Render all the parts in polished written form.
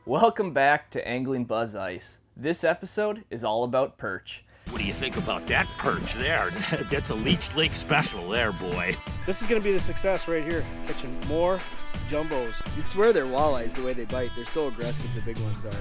Welcome back to AnglingBuzz Ice. This episode is all about perch. What do you think about that perch there? That's a Leech Lake special there, boy. This is going to be the success right here, catching more jumbos. You'd swear they're walleyes the way they bite. They're so aggressive, the big ones are.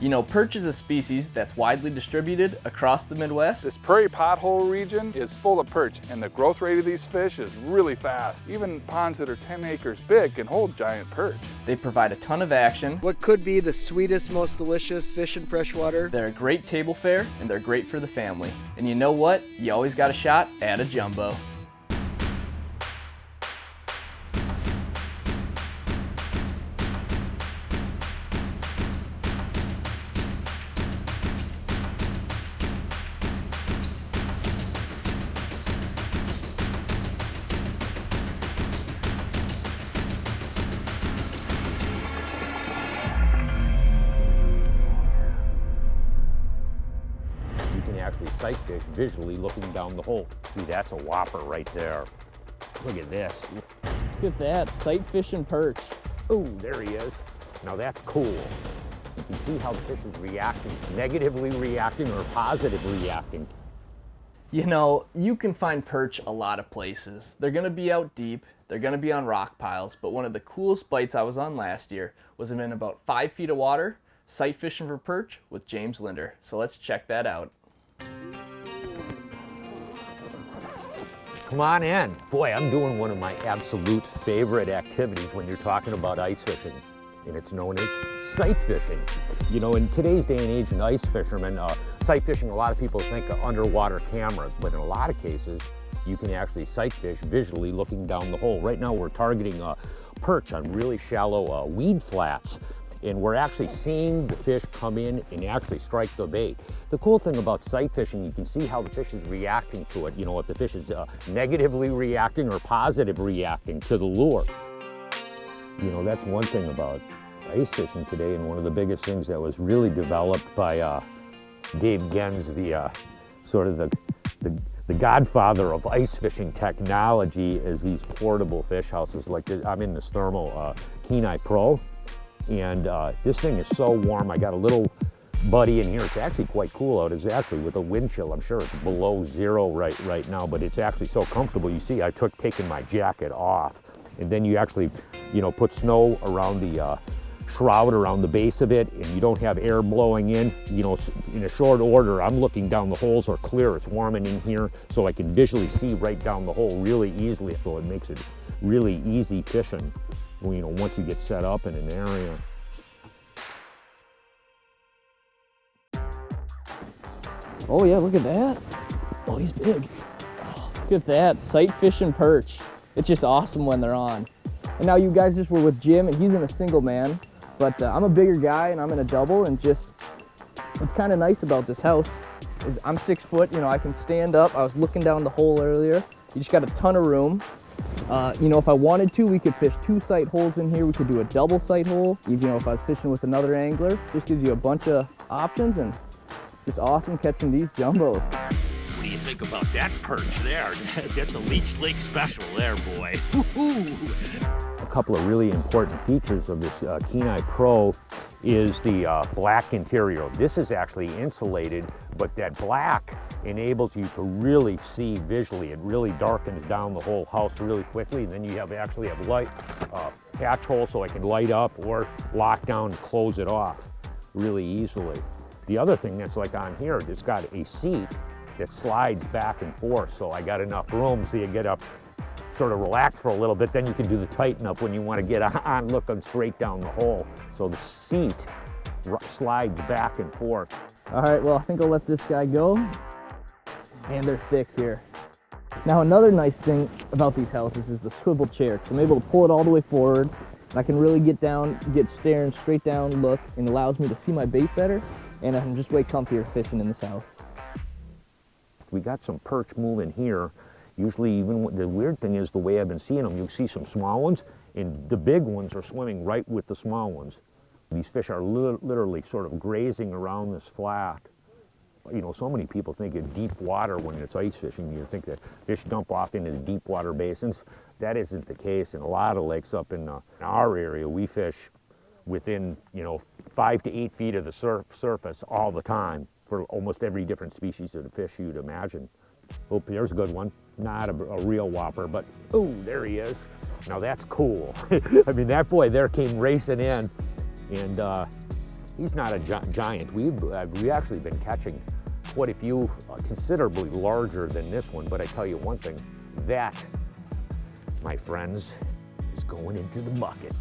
You know, perch is a species that's widely distributed across the Midwest. This Prairie Pothole region is full of perch, and the growth rate of these fish is really fast. Even ponds that are 10 acres big can hold giant perch. They provide a ton of action. What could be the sweetest, most delicious fish in freshwater? They're a great table fare, and they're great for the family. And you know what? You always got a shot at a jumbo. Actually sight fish visually looking down the hole. See, that's a whopper right there. Look at this. Look at that, sight fish and perch. Oh, there he is. Now that's cool. You can see how the fish is reacting, negatively reacting or positively reacting. You know, you can find perch a lot of places. They're gonna be out deep, they're gonna be on rock piles, but one of the coolest bites I was on last year was in about 5 feet of water, sight fishing for perch with James Linder. So let's check that out. Come on in. Boy, I'm doing one of my absolute favorite activities when you're talking about ice fishing, and it's known as sight fishing. You know, in today's day and age, an ice fisherman, sight fishing, a lot of people think of underwater cameras, but in a lot of cases, you can actually sight fish visually looking down the hole. Right now, we're targeting perch on really shallow weed flats, and we're actually seeing the fish come in and actually strike the bait. The cool thing about sight fishing, you can see how the fish is reacting to it. You know, if the fish is negatively reacting or positive reacting to the lure. You know, that's one thing about ice fishing today, and one of the biggest things that was really developed by Dave Gens, the sort of the godfather of ice fishing technology, is these portable fish houses. Like this. I'm in this thermal Kenai Pro. And this thing is so warm. I got a little buddy in here. It's actually quite cool out. It's actually with a wind chill. I'm sure it's below zero right now, but it's actually so comfortable. You see, I taken my jacket off, and then you actually, you know, put snow around the shroud around the base of it, and you don't have air blowing in. You know, in a short order, I'm looking down. The holes are clear. It's warming in here, so I can visually see right down the hole really easily. So it makes it really easy fishing. You know, once you get set up in an area. Oh yeah, look at that. Oh, he's big. Oh, look at that, sight fish and perch. It's just awesome when they're on. And now you guys just were with Jim, and he's in a single man, but I'm a bigger guy and I'm in a double, and just, what's kind of nice about this house is I'm 6 foot, you know, I can stand up. I was looking down the hole earlier. You just got a ton of room. You know, if I wanted to, we could fish 2 sight holes in here. We could do a double sight hole. Even, you know, if I was fishing with another angler, just gives you a bunch of options, and just awesome catching these jumbos. What do you think about that perch there? That's a Leech Lake special there, boy. A couple of really important features of this Kenai Pro is the black interior. This is actually insulated, but that black enables you to really see visually. It really darkens down the whole house really quickly, and then you actually have light hatch hole, so I can light up or lock down and close it off really easily. The other thing that's like on here, it's got a seat that slides back and forth, so I got enough room so you get up, sort of relax for a little bit, then you can do the tighten up when you want to get on looking straight down the hole. So the seat slides back and forth. All right, well, I think I'll let this guy go. And they're thick here. Now, another nice thing about these houses is the swivel chair. So I'm able to pull it all the way forward, and I can really get staring straight down, look, and allows me to see my bait better, and I'm just way comfier fishing in this house. We got some perch moving here. Usually, even the weird thing is the way I've been seeing them, you'll see some small ones, and the big ones are swimming right with the small ones. These fish are literally sort of grazing around this flat. You know, so many people think of deep water when it's ice fishing. You think that fish dump off into the deep water basins. That isn't the case in a lot of lakes up in our area. We fish within, 5 to 8 feet of the surface all the time for almost every different species of the fish you'd imagine. Oh, there's a good one. Not a real whopper, but oh, there he is. Now that's cool. I mean, that boy there came racing in, and he's not a giant. We've actually been catching quite a few considerably larger than this one, but I tell you one thing, that, my friends, is going into the bucket.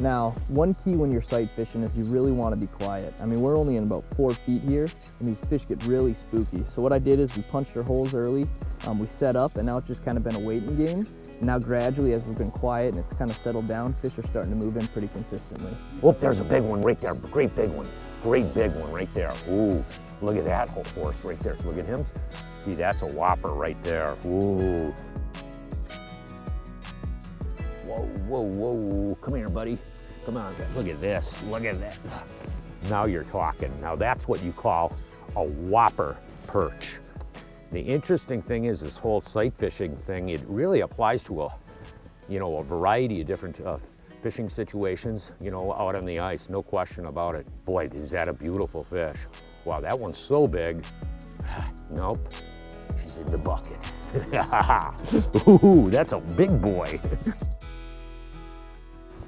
Now, one key when you're sight fishing is you really want to be quiet. I mean, we're only in about 4 feet here, and these fish get really spooky. So what I did is we punched our holes early, we set up, and now it's just kind of been a waiting game. And now gradually, as we've been quiet and it's kind of settled down, fish are starting to move in pretty consistently. Oh, there's a big one right there, great big one. Great big one right there. Ooh, look at that whole horse right there. Look at him. See, that's a whopper right there. Ooh. Whoa, whoa, whoa. Come here, buddy. Come on, look at this. Look at that. Now you're talking. Now that's what you call a Whopper perch. The interesting thing is this whole sight fishing thing, it really applies to a variety of different fishing situations, out on the ice, no question about it. Boy, is that a beautiful fish. Wow, that one's so big. Nope, she's in the bucket. Ooh, that's a big boy.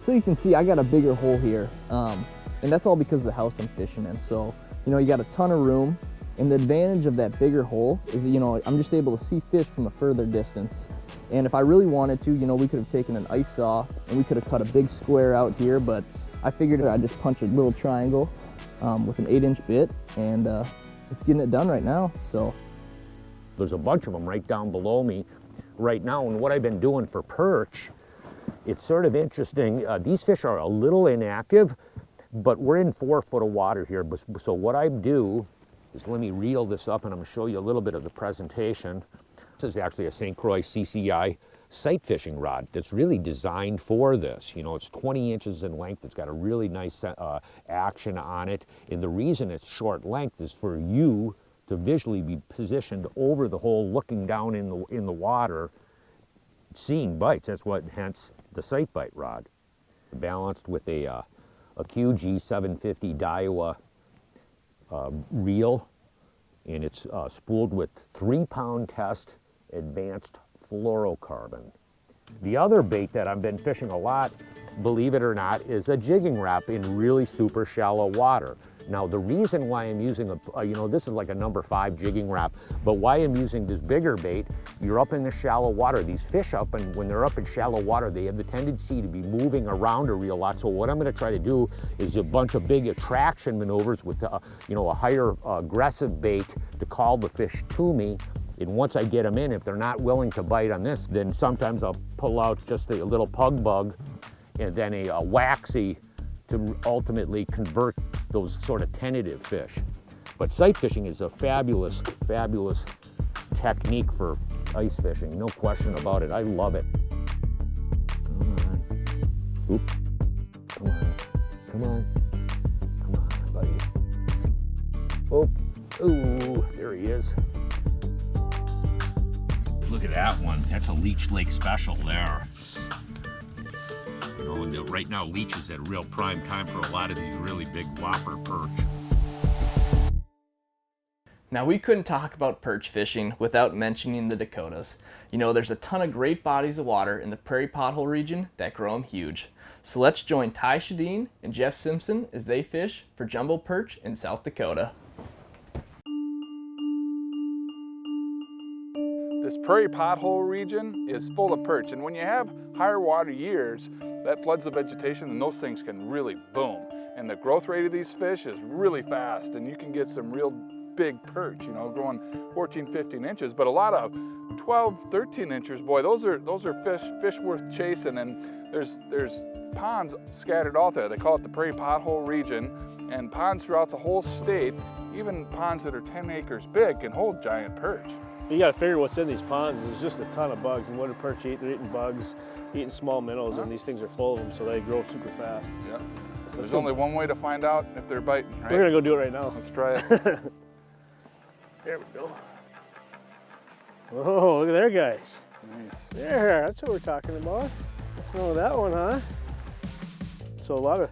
So you can see I got a bigger hole here, and that's all because of the house I'm fishing in. So, you got a ton of room, and the advantage of that bigger hole is that, I'm just able to see fish from a further distance. And if I really wanted to, we could have taken an ice saw and we could have cut a big square out here, but I figured I'd just punch a little triangle with an 8-inch bit, and it's getting it done right now, so. There's a bunch of them right down below me right now, and what I've been doing for perch, it's sort of interesting. These fish are a little inactive, but we're in 4 foot of water here, so what I do is, let me reel this up and I'm gonna show you a little bit of the presentation. This is actually a St. Croix CCI sight fishing rod that's really designed for this. It's 20 inches in length. It's got a really nice action on it. And the reason it's short length is for you to visually be positioned over the hole, looking down in the water, seeing bites. That's what, hence the sight bite rod. Balanced with a QG 750 Daiwa reel, and it's spooled with 3-pound test advanced fluorocarbon. The other bait that I've been fishing a lot, believe it or not, is a jigging wrap in really super shallow water. Now the reason why I'm using this is like a number 5 jigging wrap, but why I'm using this bigger bait, you're up in the shallow water. These fish when they're up in shallow water, they have the tendency to be moving around a real lot. So what I'm gonna try to do is a bunch of big attraction maneuvers with a higher aggressive bait to call the fish to me. And once I get them in, if they're not willing to bite on this, then sometimes I'll pull out just a little pug bug and then a waxy to ultimately convert those sort of tentative fish. But sight fishing is a fabulous, fabulous technique for ice fishing, no question about it. I love it. Come on. Oop. Come on. Come on. Come on, buddy. Oh. Ooh, there he is. Look at that one. That's a Leech Lake special there. Right now, Leech is at real prime time for a lot of these really big Whopper perch. Now, we couldn't talk about perch fishing without mentioning the Dakotas. There's a ton of great bodies of water in the Prairie Pothole region that grow them huge. So let's join Ty Sjodin and Jeff Simpson as they fish for jumbo perch in South Dakota. This Prairie Pothole region is full of perch, and when you have higher water years, that floods the vegetation and those things can really boom. And the growth rate of these fish is really fast, and you can get some real big perch, growing 14, 15 inches, but a lot of 12, 13 inches, boy, those are fish worth chasing. And there's ponds scattered out there. They call it the Prairie Pothole region, and ponds throughout the whole state, even ponds that are 10 acres big, can hold giant perch. You gotta figure what's in these ponds. There's just a ton of bugs, and what do perch eat? They're eating bugs, eating small minnows, and these things are full of them, so they grow super fast. Yeah. There's only one way to find out if they're biting, right? We're gonna go do it right now. Let's try it. There we go. Oh, look at there, guys. Nice. There, that's what we're talking about. Let's know that one, huh? So a lot of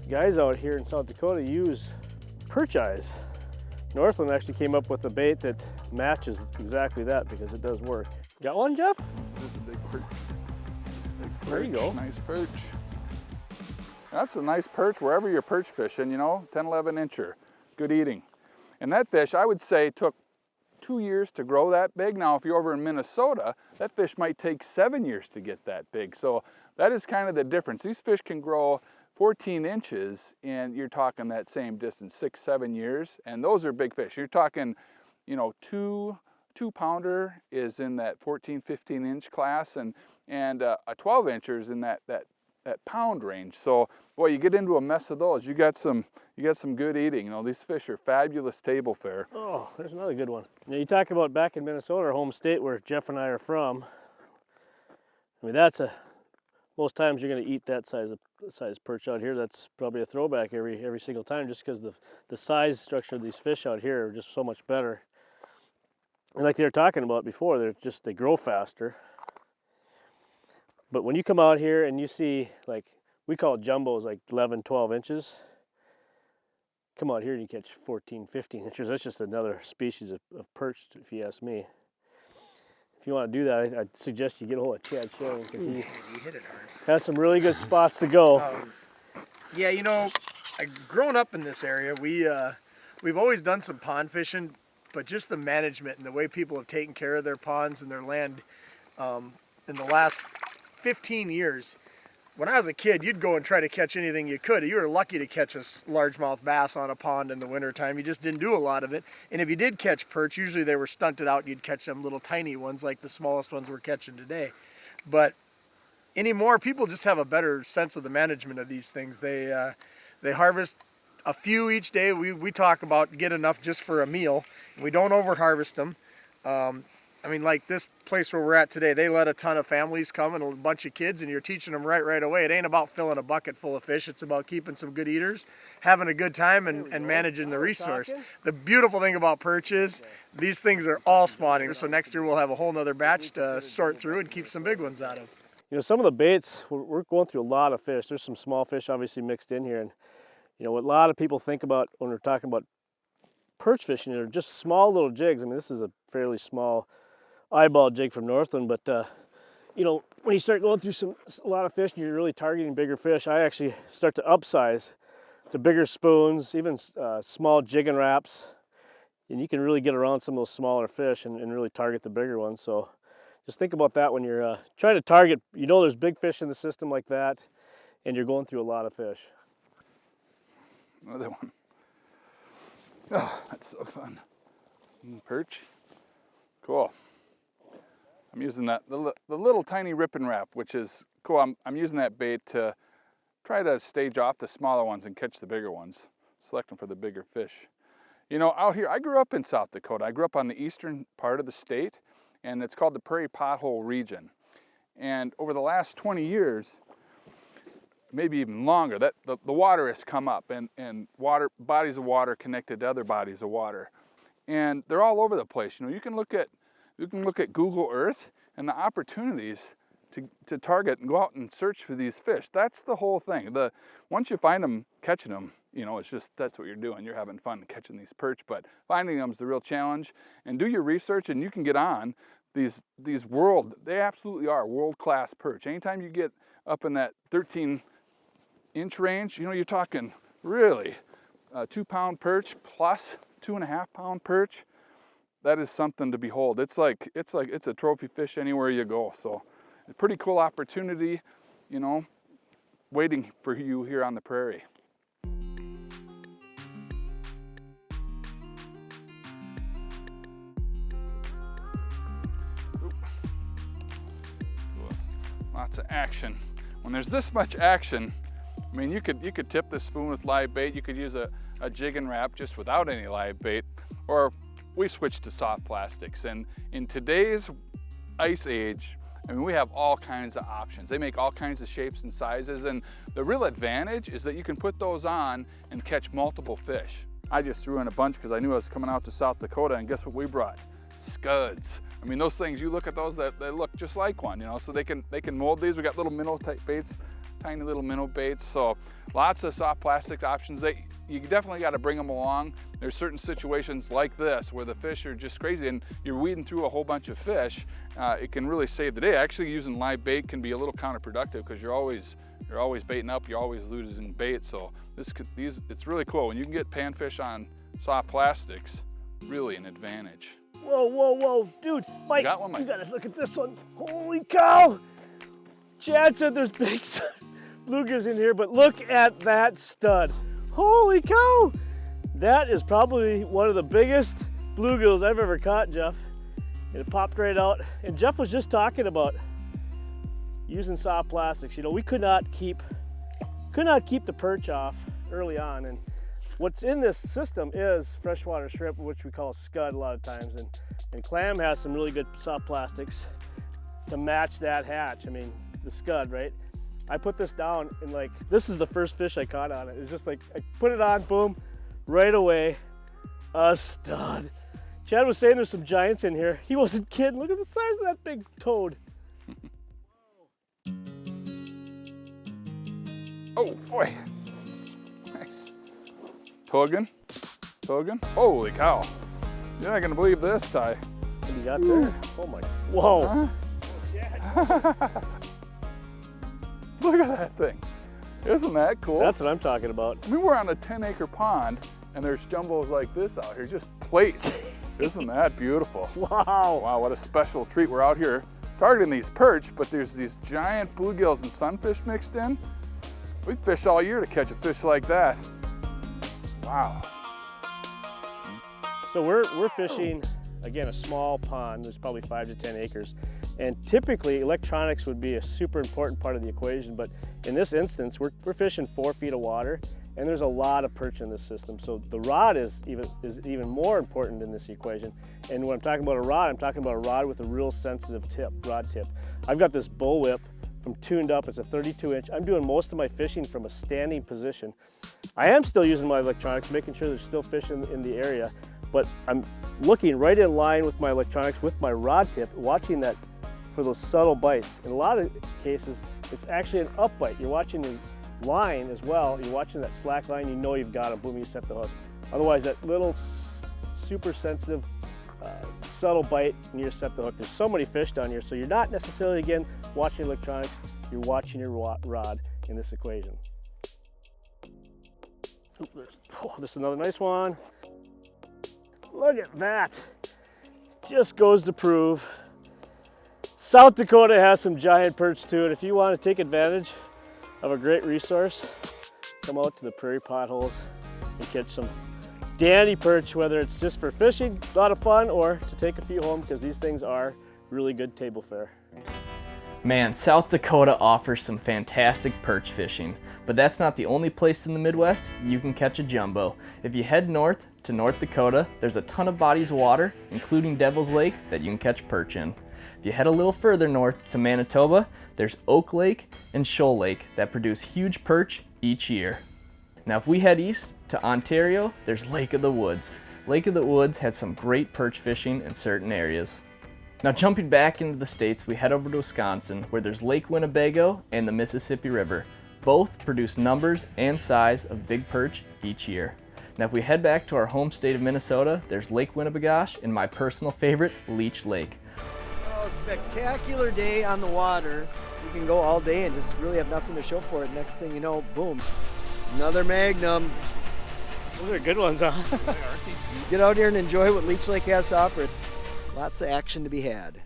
guys out here in South Dakota use perch eyes. Northland actually came up with a bait that matches exactly that because it does work. Got one, Jeff? That's a big perch. There you go. Nice perch. That's a nice perch wherever you're perch fishing, you know, 10, 11 incher. Good eating. And that fish, I would say, took 2 years to grow that big. Now, if you're over in Minnesota, that fish might take 7 years to get that big. So that is kind of the difference. These fish can grow 14 inches and you're talking that same distance, 6, 7 years. And those are big fish. You're talking, you know, two pounder is in that 14, 15 inch class, and a 12 incher is in that pound range. So boy, you get into a mess of those, you got some good eating. You know, these fish are fabulous table fare. Oh, there's another good one. Now, you talk about back in Minnesota, our home state where Jeff and I are from. I mean, most times you're going to eat that size perch out here. That's probably a throwback every single time, just because the size structure of these fish out here are just so much better. And like they were talking about before, they grow faster. But when you come out here and you see, like, we call it jumbos, like 11, 12 inches. Come out here and you catch 14, 15 inches. That's just another species of perch, if you ask me. If you want to do that, I'd suggest you get a hold of Chad Sheridan, because he hit it hard. has some really good spots to go. Yeah, you know, growing up in this area, we've always done some pond fishing, but just the management and the way people have taken care of their ponds and their land in the last 15 years. When I was a kid, you'd go and try to catch anything you could. You were lucky to catch a largemouth bass on a pond in the wintertime. You just didn't do a lot of it. And if you did catch perch, usually they were stunted out and you'd catch them little tiny ones like the smallest ones we're catching today. But anymore, people just have a better sense of the management of these things. They harvest a few each day. We talk about get enough just for a meal. We don't over harvest them. I mean, like this place where we're at today, they let a ton of families come and a bunch of kids, and you're teaching them right away. It ain't about filling a bucket full of fish. It's about keeping some good eaters, having a good time, and managing the resource. The beautiful thing about perch is these things are all spawning. So next year we'll have a whole nother batch to sort through and keep some big ones out of. You know, some of the baits, we're going through a lot of fish. There's some small fish obviously mixed in here. And, you know, what a lot of people think about when we're talking about perch fishing are just small little jigs. I mean, this is a fairly small eyeball jig from Northland, but you know, when you start going through a lot of fish and you're really targeting bigger fish, I actually start to upsize to bigger spoons, even small jig and wraps, and you can really get around some of those smaller fish and really target the bigger ones. So just think about that when you're trying to target, you know, there's big fish in the system like that, and you're going through a lot of fish. Another one. Oh, that's so fun. Perch. Cool. I'm using that, the little tiny rip and wrap, which is cool. I'm using that bait to try to stage off the smaller ones and catch the bigger ones, selecting for the bigger fish. You know, out here, I grew up in South Dakota. I grew up on the eastern part of the state, and it's called the Prairie Pothole region. And over the last 20 years, maybe even longer, that the water has come up, and bodies of water connected to other bodies of water. And they're all over the place. You know, you can look at Google Earth and the opportunities to target and go out and search for these fish. That's the whole thing. Once you find them, catching them, you know, it's just, that's what you're doing. You're having fun catching these perch, but finding them is the real challenge. And do your research, and you can get on these they absolutely are world-class perch. Anytime you get up in that 13-inch range, you know, you're talking really 2-pound perch plus 2.5-pound perch. That is something to behold. It's a trophy fish anywhere you go. So a pretty cool opportunity, you know, waiting for you here on the prairie. Lots of action. When there's this much action, I mean, you could tip this spoon with live bait. You could use a jig and wrap just without any live bait, or we switched to soft plastics. And in today's ice age, I mean, we have all kinds of options. They make all kinds of shapes and sizes, and the real advantage is that you can put those on and catch multiple fish. I just threw in a bunch because I knew I was coming out to South Dakota, and guess what we brought? Scuds. I mean, those things, you look at those, they look just like one, you know, so they can mold these. We got little minnow type baits tiny little minnow baits. So lots of soft plastic options that you definitely got to bring them along. There's certain situations like this where the fish are just crazy and you're weeding through a whole bunch of fish. It can really save the day. Actually, using live bait can be a little counterproductive because you're always baiting up, you're always losing bait. So it's really cool when you can get panfish on soft plastics. Really an advantage. Whoa, whoa, whoa, dude, Mike, got one, Mike. You gotta look at this one. Holy cow! Chad said there's big bluegills in here, but look at that stud. Holy cow! That is probably one of the biggest bluegills I've ever caught, Jeff. And it popped right out. And Jeff was just talking about using soft plastics. You know, we could not keep the perch off early on. And what's in this system is freshwater shrimp, which we call scud a lot of times. And clam has some really good soft plastics to match that hatch. I mean, the scud, right? I put this down and like, this is the first fish I caught on it. It's just like, I put it on, boom, right away, a stud. Chad was saying there's some giants in here. He wasn't kidding. Look at the size of that big toad. Oh boy, nice. Tugging. Holy cow. You're not gonna believe this, Ty. What do you got there? Oh my, whoa. Huh? Look at that thing. Isn't that cool? That's what I'm talking about. I mean, we're on a 10-acre pond and there's jumbos like this out here, just plates. Isn't that beautiful? Wow. Wow, what a special treat. We're out here targeting these perch, but there's these giant bluegills and sunfish mixed in. We fish all year to catch a fish like that. Wow. So we're fishing, again, a small pond. There's probably 5 to 10 acres. And typically electronics would be a super important part of the equation, but in this instance, we're fishing 4 feet of water and there's a lot of perch in this system. So the rod is even more important in this equation. And when I'm talking about a rod, I'm talking about a rod with a real sensitive tip, rod tip. I've got this bullwhip from Tuned Up, it's a 32-inch. I'm doing most of my fishing from a standing position. I am still using my electronics, making sure there's still fish in the area, but I'm looking right in line with my electronics with my rod tip, watching that for those subtle bites. In a lot of cases, it's actually an up bite. You're watching the line as well. You're watching that slack line, you know you've got it, boom, you set the hook. Otherwise, that little super sensitive, subtle bite, and you just set the hook. There's so many fish down here, so you're not necessarily, again, watching electronics, you're watching your rod in this equation. This is another nice one. Look at that. Just goes to prove South Dakota has some giant perch too, and if you want to take advantage of a great resource, come out to the Prairie Potholes and catch some dandy perch, whether it's just for fishing, a lot of fun, or to take a few home, because these things are really good table fare. Man, South Dakota offers some fantastic perch fishing, but that's not the only place in the Midwest you can catch a jumbo. If you head north to North Dakota, there's a ton of bodies of water, including Devil's Lake, that you can catch perch in. If you head a little further north to Manitoba, there's Oak Lake and Shoal Lake that produce huge perch each year. Now if we head east to Ontario, there's Lake of the Woods. Lake of the Woods has some great perch fishing in certain areas. Now jumping back into the States, we head over to Wisconsin, where there's Lake Winnebago and the Mississippi River. Both produce numbers and size of big perch each year. Now if we head back to our home state of Minnesota, there's Lake Winnebagosh and my personal favorite, Leech Lake. Oh, spectacular day on the water. You can go all day and just really have nothing to show for it. Next thing you know, boom, another magnum. Those are good ones, huh? Get out here and enjoy what Leech Lake has to offer. Lots of action to be had.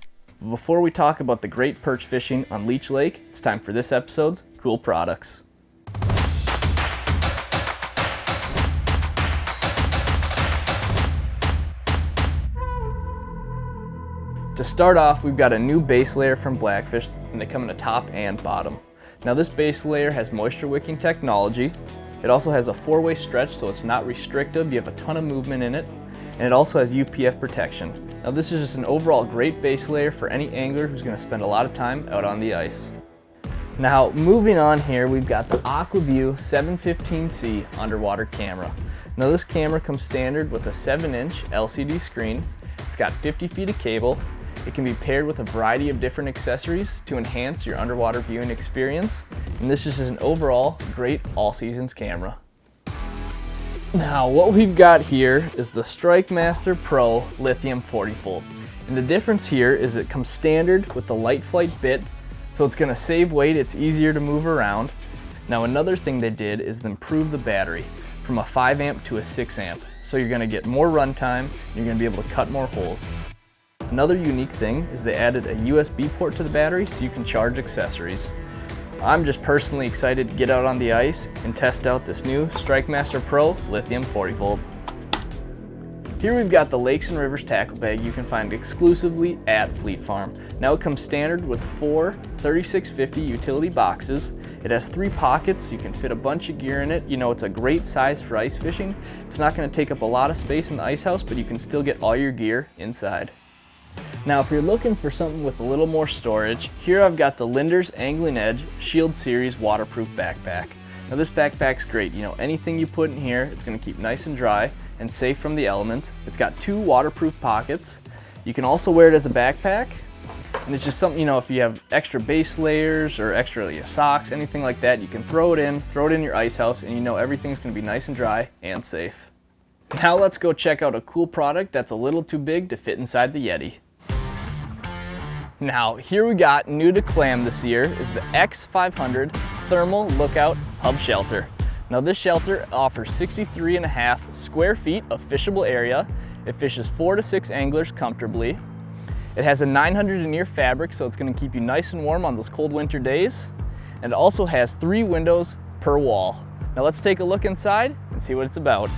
Before we talk about the great perch fishing on Leech Lake, it's time for this episode's Cool Products. To start off, we've got a new base layer from Blackfish, and they come in a top and bottom. Now this base layer has moisture wicking technology. It also has a 4-way stretch, so it's not restrictive. You have a ton of movement in it. And it also has UPF protection. Now this is just an overall great base layer for any angler who's going to spend a lot of time out on the ice. Now moving on here, we've got the Aquaview 715C underwater camera. Now this camera comes standard with a 7-inch LCD screen. It's got 50 feet of cable, It can be paired with a variety of different accessories to enhance your underwater viewing experience. And this just is an overall great all seasons camera. Now what we've got here is the Strikemaster Pro Lithium 40 volt. And the difference here is it comes standard with the light flight bit, so it's gonna save weight, it's easier to move around. Now another thing they did is improve the battery from a 5 amp to a 6 amp. So you're gonna get more runtime, and you're gonna be able to cut more holes. Another unique thing is they added a USB port to the battery so you can charge accessories. I'm just personally excited to get out on the ice and test out this new Strikemaster Pro Lithium 40 volt. Here we've got the Lakes and Rivers tackle bag you can find exclusively at Fleet Farm. Now it comes standard with 4 3650 utility boxes. It has 3 pockets, you can fit a bunch of gear in it. You know, it's a great size for ice fishing. It's not going to take up a lot of space in the ice house, but you can still get all your gear inside. Now if you're looking for something with a little more storage, here I've got the Linders Angling Edge Shield Series waterproof backpack. Now this backpack's great, you know, anything you put in here, it's going to keep nice and dry and safe from the elements. It's got 2 waterproof pockets. You can also wear it as a backpack, and it's just something, you know, if you have extra base layers or extra socks, anything like that, you can throw it in your ice house, and you know everything's going to be nice and dry and safe. Now let's go check out a cool product that's a little too big to fit inside the Yeti. Now here we got new to clam this year is the X500 Thermal Lookout Hub Shelter. Now this shelter offers 63.5 square feet of fishable area. It fishes 4 to 6 anglers comfortably. It has a 900 denier fabric, so it's going to keep you nice and warm on those cold winter days. And it also has 3 windows per wall. Now let's take a look inside and see what it's about.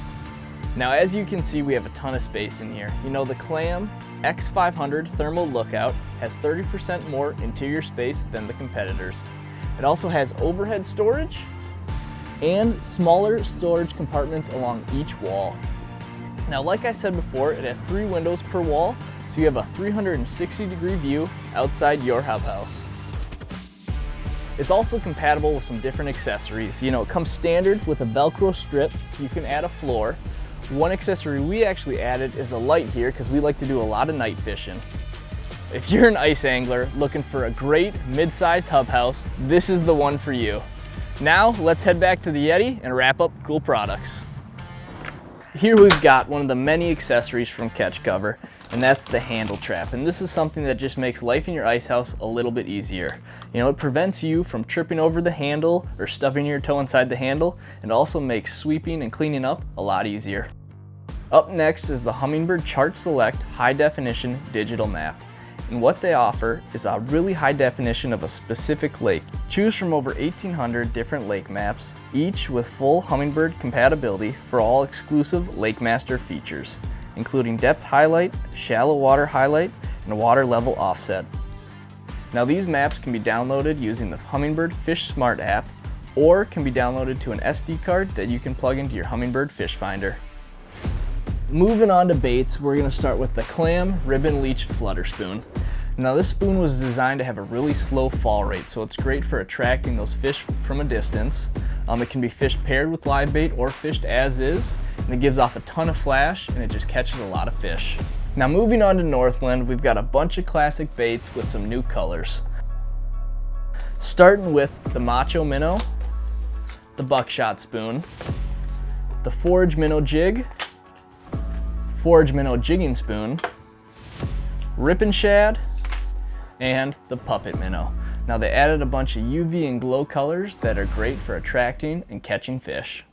Now as you can see, we have a ton of space in here. You know, the Clam X500 Thermal Lookout has 30% more interior space than the competitors. It also has overhead storage and smaller storage compartments along each wall. Now like I said before, it has 3 windows per wall, so you have a 360-degree view outside your hub house. It's also compatible with some different accessories. You know, it comes standard with a Velcro strip, so you can add a floor. One accessory we actually added is a light here because we like to do a lot of night fishing. If you're an ice angler looking for a great mid-sized hub house, this is the one for you. Now let's head back to the Yeti and wrap up cool products. Here we've got one of the many accessories from Catch Cover, and that's the handle trap. And this is something that just makes life in your ice house a little bit easier. You know, it prevents you from tripping over the handle or stubbing your toe inside the handle, and also makes sweeping and cleaning up a lot easier. Up next is the Hummingbird Chart Select High Definition Digital Map. And what they offer is a really high definition of a specific lake. Choose from over 1,800 different lake maps, each with full Hummingbird compatibility for all exclusive Lakemaster features, including depth highlight, shallow water highlight, and water level offset. Now these maps can be downloaded using the Hummingbird Fish Smart app, or can be downloaded to an SD card that you can plug into your Hummingbird Fish Finder. Moving on to baits, we're going to start with the Clam Ribbon Leech Flutter Spoon. Now this spoon was designed to have a really slow fall rate, so it's great for attracting those fish from a distance. It can be fished paired with live bait or fished as is, and it gives off a ton of flash and it just catches a lot of fish. Now moving on to Northland, we've got a bunch of classic baits with some new colors. Starting with the Macho Minnow, the Buckshot Spoon, the Forage Minnow Jig, Forage Minnow Jigging Spoon, Rippin' Shad, and the Puppet Minnow. Now they added a bunch of UV and glow colors that are great for attracting and catching fish.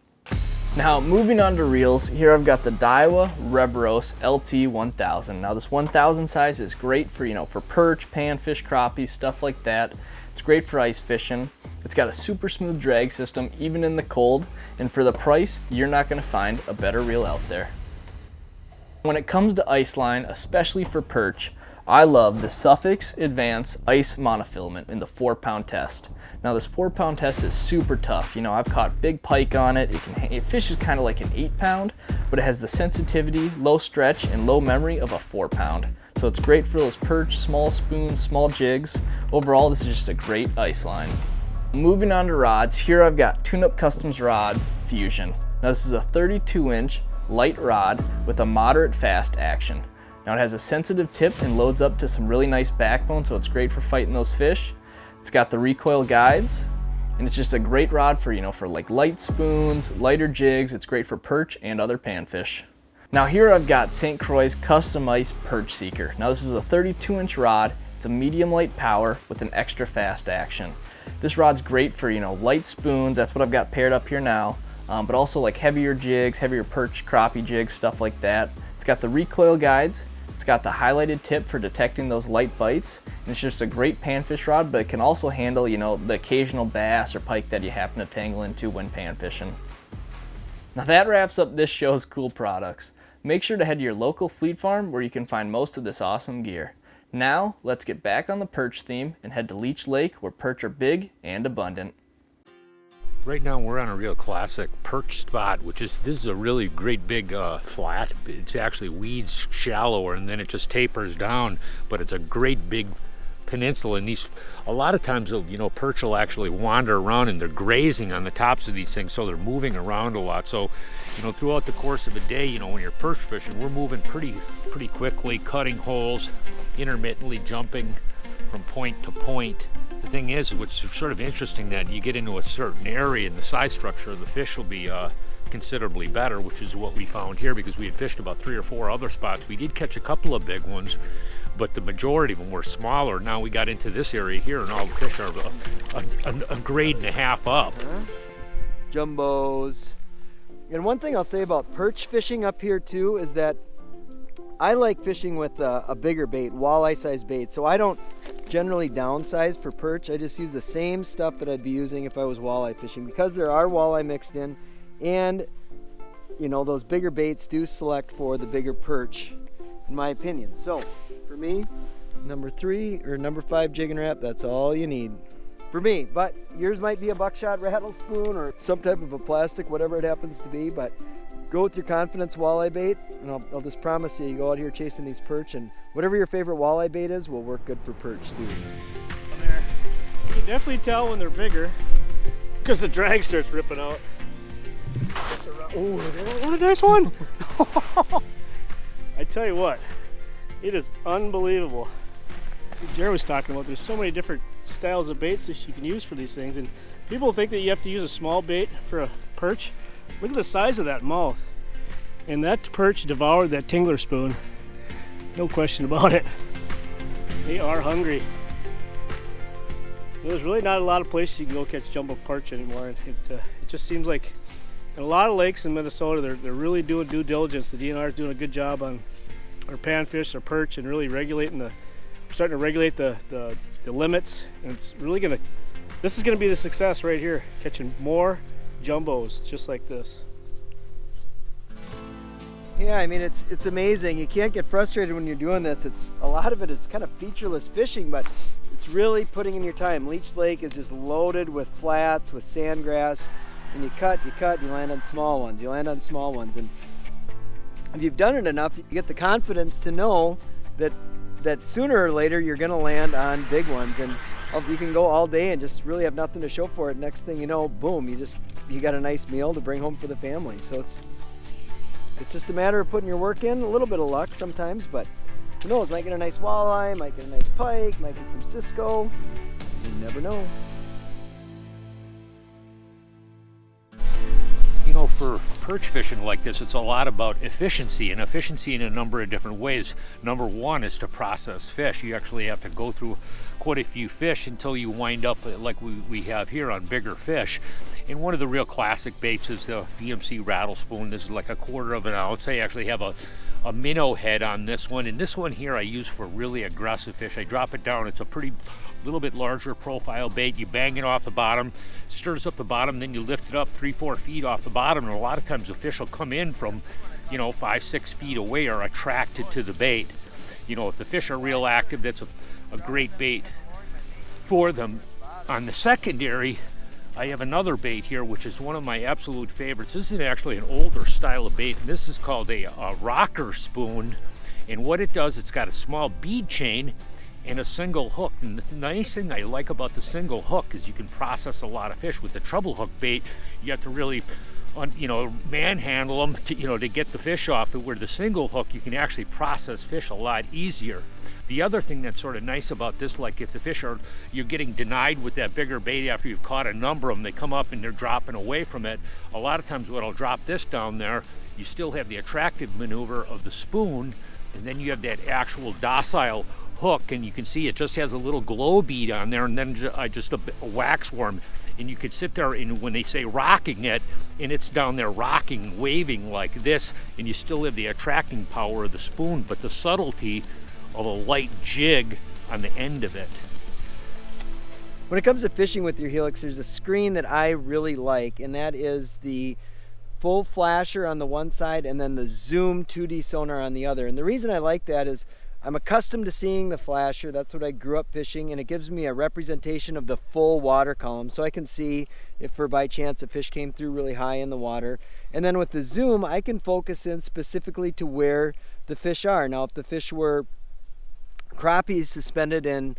Now moving on to reels, here I've got the Daiwa Rebros LT 1000. Now this 1000 size is great for, for perch, panfish, crappie, stuff like that. It's great for ice fishing. It's got a super smooth drag system even in the cold, and for the price, you're not going to find a better reel out there. When it comes to ice line, especially for perch, I love the Suffix Advance Ice Monofilament in the 4-pound test. Now this 4-pound test is super tough. I've caught big pike on it. It fishes kind of like an 8-pound, but it has the sensitivity, low stretch, and low memory of a 4-pound. So it's great for those perch, small spoons, small jigs. Overall, this is just a great ice line. Moving on to rods, here I've got Tune Up Customs Rods Fusion. Now this is a 32-inch light rod with a moderate fast action. Now it has a sensitive tip and loads up to some really nice backbone, so it's great for fighting those fish. It's got the recoil guides, and it's just a great rod for, for like light spoons, lighter jigs. It's great for perch and other panfish. Now here I've got St. Croix's Custom Ice Perch Seeker. Now this is a 32-inch rod. It's a medium light power with an extra fast action. This rod's great for, light spoons. That's what I've got paired up here now. But also like heavier jigs, heavier perch, crappie jigs, stuff like that. It's got the recoil guides. It's got the highlighted tip for detecting those light bites. And it's just a great panfish rod, but it can also handle, the occasional bass or pike that you happen to tangle into when panfishing. Now that wraps up this show's cool products. Make sure to head to your local fleet farm where you can find most of this awesome gear. Now, let's get back on the perch theme and head to Leech Lake where perch are big and abundant. Right now we're on a real classic perch spot, this is a really great big flat. It's actually weeds shallower and then it just tapers down, but it's a great big peninsula, and a lot of times perch will actually wander around and they're grazing on the tops of these things, so they're moving around a lot. So throughout the course of a day, when you're perch fishing, we're moving pretty quickly, cutting holes, intermittently jumping from point to point. The thing is, what's sort of interesting, that you get into a certain area and the size structure of the fish will be considerably better, which is what we found here, because we had fished about 3 or 4 other spots. We did catch a couple of big ones, but the majority of them were smaller. Now we got into this area here and all the fish are a grade and a half up. Jumbos. And one thing I'll say about perch fishing up here too is that I like fishing with a bigger bait, walleye size bait. So I don't generally downsize for perch. I just use the same stuff that I'd be using if I was walleye fishing, because there are walleye mixed in, and those bigger baits do select for the bigger perch, in my opinion. So for me, number 3 or number 5 jig and wrap, that's all you need for me. But yours might be a buckshot rattlespoon or some type of a plastic, whatever it happens to be. But go with your confidence walleye bait, and I'll just promise you go out here chasing these perch, and whatever your favorite walleye bait is will work good for perch too. You can definitely tell when they're bigger because the drag starts ripping out. Oh, what a nice one! I tell you what, it is unbelievable. Jared was talking about there's so many different styles of baits that you can use for these things, and people think that you have to use a small bait for a perch. Look at the size of that mouth. And that perch devoured that tingler spoon. No question about it. They are hungry. There's really not a lot of places you can go catch jumbo perch anymore. It just seems like in a lot of lakes in Minnesota, they're really doing due diligence. The DNR is doing a good job on our panfish, our perch, and really starting to regulate the limits. And it's really this is gonna be the success right here, catching more jumbos just like this. Yeah, I mean it's amazing. You can't get frustrated when you're doing this. A lot of it is kind of featureless fishing, but it's really putting in your time. Leech Lake is just loaded with flats, with sandgrass, and you cut, you land on small ones. And if you've done it enough, you get the confidence to know that sooner or later you're gonna land on big ones, and you can go all day and just really have nothing to show for it. Next thing you know, boom, you got a nice meal to bring home for the family. So it's just a matter of putting your work in, a little bit of luck sometimes, but who knows, might get a nice walleye, might get a nice pike, might get some Cisco, you never know. For perch fishing like this, it's a lot about efficiency, and efficiency in a number of different ways. Number one is to process fish. You actually have to go through quite a few fish until you wind up like we have here on bigger fish. And one of the real classic baits is the Vmc Rattlespoon. This is like 1/4 of an ounce. I actually have a minnow head on this one, and this one here I use for really aggressive fish. I drop it down. It's a little bit larger profile bait. You bang it off the bottom, stirs up the bottom, then you lift it up 3-4 feet off the bottom, and a lot of times the fish will come in from 5-6 feet away, are attracted to the bait. If the fish are real active, that's a great bait for them. On the secondary, I have another bait here, which is one of my absolute favorites. This is actually an older style of bait, and this is called a rocker spoon. And what it does, it's got a small bead chain and a single hook. And the nice thing I like about the single hook is you can process a lot of fish. With the treble hook bait, you have to really manhandle them to get the fish off. Where the single hook, you can actually process fish a lot easier. The other thing that's sort of nice about this, like if the fish you're getting denied with that bigger bait after you've caught a number of them, they come up and they're dropping away from it. A lot of times what I'll drop this down there, you still have the attractive maneuver of the spoon, and then you have that actual docile hook, and you can see it just has a little glow bead on there, and then just a wax worm. And you could sit there, and when they say rocking it, and it's down there rocking, waving like this, and you still have the attracting power of the spoon, but the subtlety of a light jig on the end of it. When it comes to fishing with your Helix, there's a screen that I really like, and that is the full flasher on the one side and then the zoom 2D sonar on the other. And the reason I like that is I'm accustomed to seeing the flasher. That's what I grew up fishing, and it gives me a representation of the full water column, so I can see if by chance a fish came through really high in the water. And then with the zoom, I can focus in specifically to where the fish are. Now, if the fish were crappies suspended in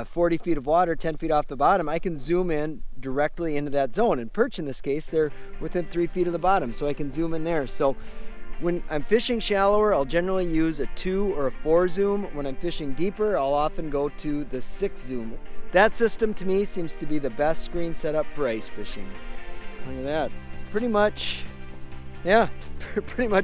40 feet of water, 10 feet off the bottom, I can zoom in directly into that zone. And perch in this case, they're within 3 feet of the bottom, so I can zoom in there. So when I'm fishing shallower, I'll generally use a 2 or a 4 zoom. When I'm fishing deeper, I'll often go to the 6 zoom. That system to me seems to be the best screen setup for ice fishing. Look at that. Pretty much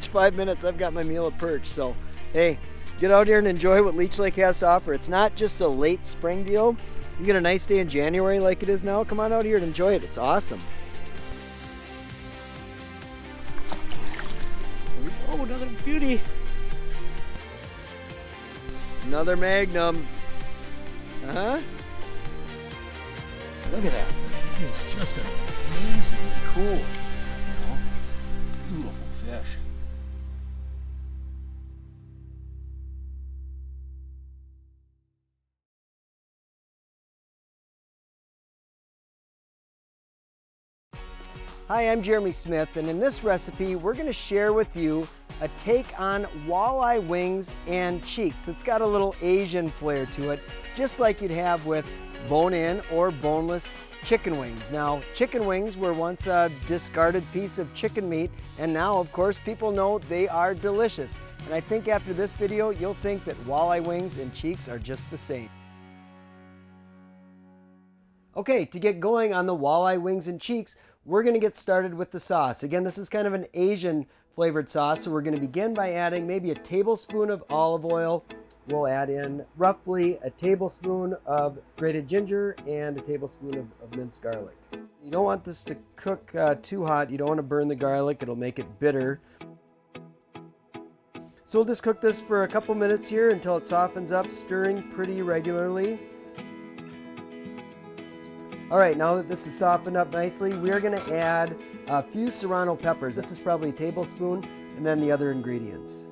5 minutes I've got my meal of perch. So hey, get out here and enjoy what Leech Lake has to offer. It's not just a late spring deal. You get a nice day in January like it is now, come on out here and enjoy it. It's awesome. Oh, another beauty. Another Magnum. Look at that. It's just amazingly cool. Beautiful fish. Hi, I'm Jeremy Smith, and in this recipe, we're going to share with you a take on walleye wings and cheeks that's got a little Asian flair to it, just like you'd have with bone-in or boneless chicken wings. Now, chicken wings were once a discarded piece of chicken meat, and now, of course, people know they are delicious. And I think after this video, you'll think that walleye wings and cheeks are just the same. Okay, to get going on the walleye wings and cheeks, we're going to get started with the sauce. Again, this is kind of an Asian flavored sauce, so we're going to begin by adding maybe a tablespoon of olive oil. We'll add in roughly a tablespoon of grated ginger and a tablespoon of minced garlic. You don't want this to cook too hot. You don't want to burn the garlic. It'll make it bitter. So we'll just cook this for a couple minutes here until it softens up, stirring pretty regularly. All right, now that this is softened up nicely, we're going to add a few serrano peppers. This is probably a tablespoon, and then the other ingredients.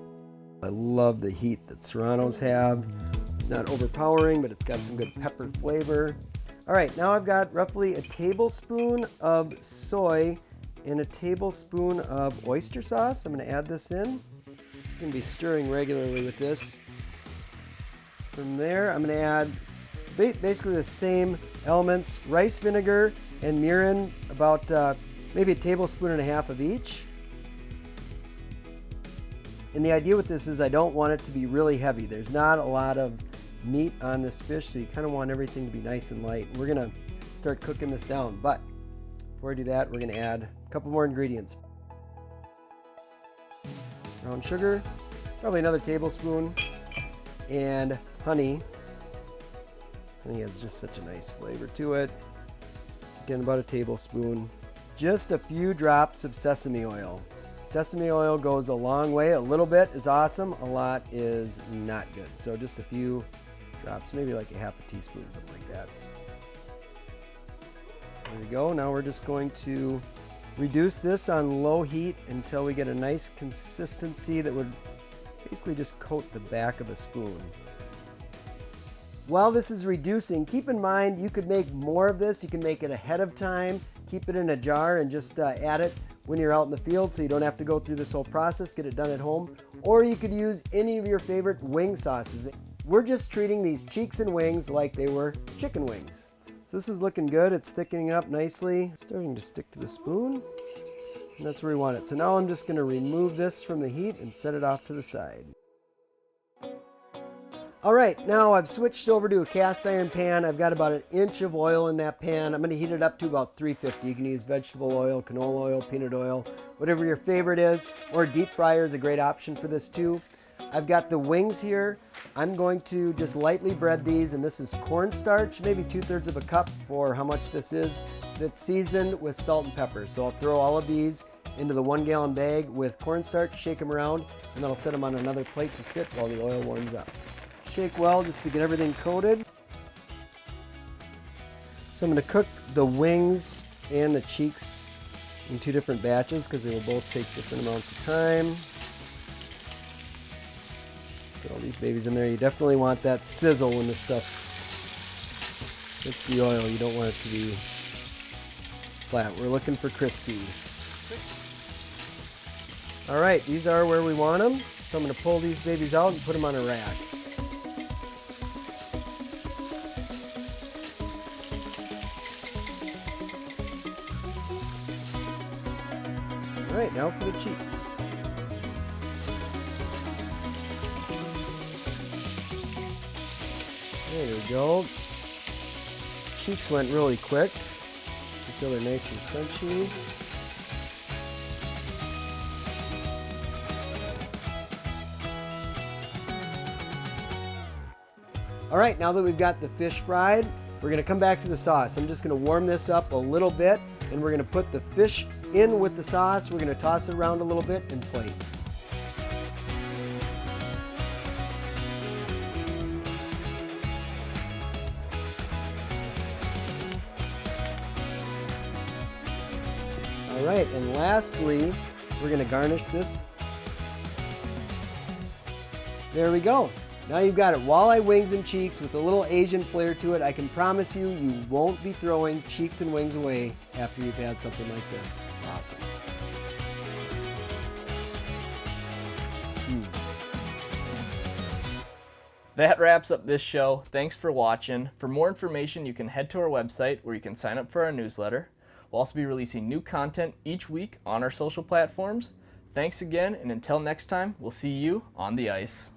I love the heat that serranos have. It's not overpowering, but it's got some good pepper flavor. All right, now I've got roughly a tablespoon of soy and a tablespoon of oyster sauce. I'm going to add this in. I'm going to be stirring regularly with this. From there, I'm going to add basically the same elements, rice vinegar and mirin, about maybe a tablespoon and a half of each. And the idea with this is I don't want it to be really heavy. There's not a lot of meat on this fish, so you kind of want everything to be nice and light. We're gonna start cooking this down, but before I do that, we're gonna add a couple more ingredients. Brown sugar, probably another tablespoon, and honey. Honey has just such a nice flavor to it. Again, about a tablespoon. Just a few drops of sesame oil. Sesame oil goes a long way. A little bit is awesome. A lot is not good. So just a few drops, maybe like a half a teaspoon, something like that. There we go. Now we're just going to reduce this on low heat until we get a nice consistency that would basically just coat the back of a spoon. While this is reducing, keep in mind you could make more of this. You can make it ahead of time, keep it in a jar, and just add it when you're out in the field so you don't have to go through this whole process, get it done at home. Or you could use any of your favorite wing sauces. We're just treating these cheeks and wings like they were chicken wings. So this is looking good. It's thickening up nicely. Starting to stick to the spoon. And that's where we want it. So now I'm just going to remove this from the heat and set it off to the side. All right, now I've switched over to a cast iron pan. I've got about 1 inch of oil in that pan. I'm going to heat it up to about 350. You can use vegetable oil, canola oil, peanut oil, whatever your favorite is, or deep fryer is a great option for this too. I've got the wings here. I'm going to just lightly bread these, and this is cornstarch, maybe 2/3 of a cup for how much this is. That's seasoned with salt and pepper. So I'll throw all of these into the 1 gallon bag with cornstarch, shake them around, and then I'll set them on another plate to sit while the oil warms up. Shake well just to get everything coated. So I'm going to cook the wings and the cheeks in 2 different batches because they will both take different amounts of time. Get all these babies in there. You definitely want that sizzle when the stuff hits the oil. You don't want it to be flat. We're looking for crispy. All right, these are where we want them. So I'm going to pull these babies out and put them on a rack. All right, now for the cheeks. There we go. Cheeks went really quick. You feel they're nice and crunchy. All right, now that we've got the fish fried, we're gonna come back to the sauce. I'm just gonna warm this up a little bit, and we're gonna put the fish in with the sauce. We're gonna toss it around a little bit and plate. All right, and lastly, we're gonna garnish this. There we go. Now you've got it, walleye wings and cheeks with a little Asian flair to it. I can promise you, you won't be throwing cheeks and wings away after you've had something like this. It's awesome. That wraps up this show. Thanks for watching. For more information, you can head to our website where you can sign up for our newsletter. We'll also be releasing new content each week on our social platforms. Thanks again, and until next time, we'll see you on the ice.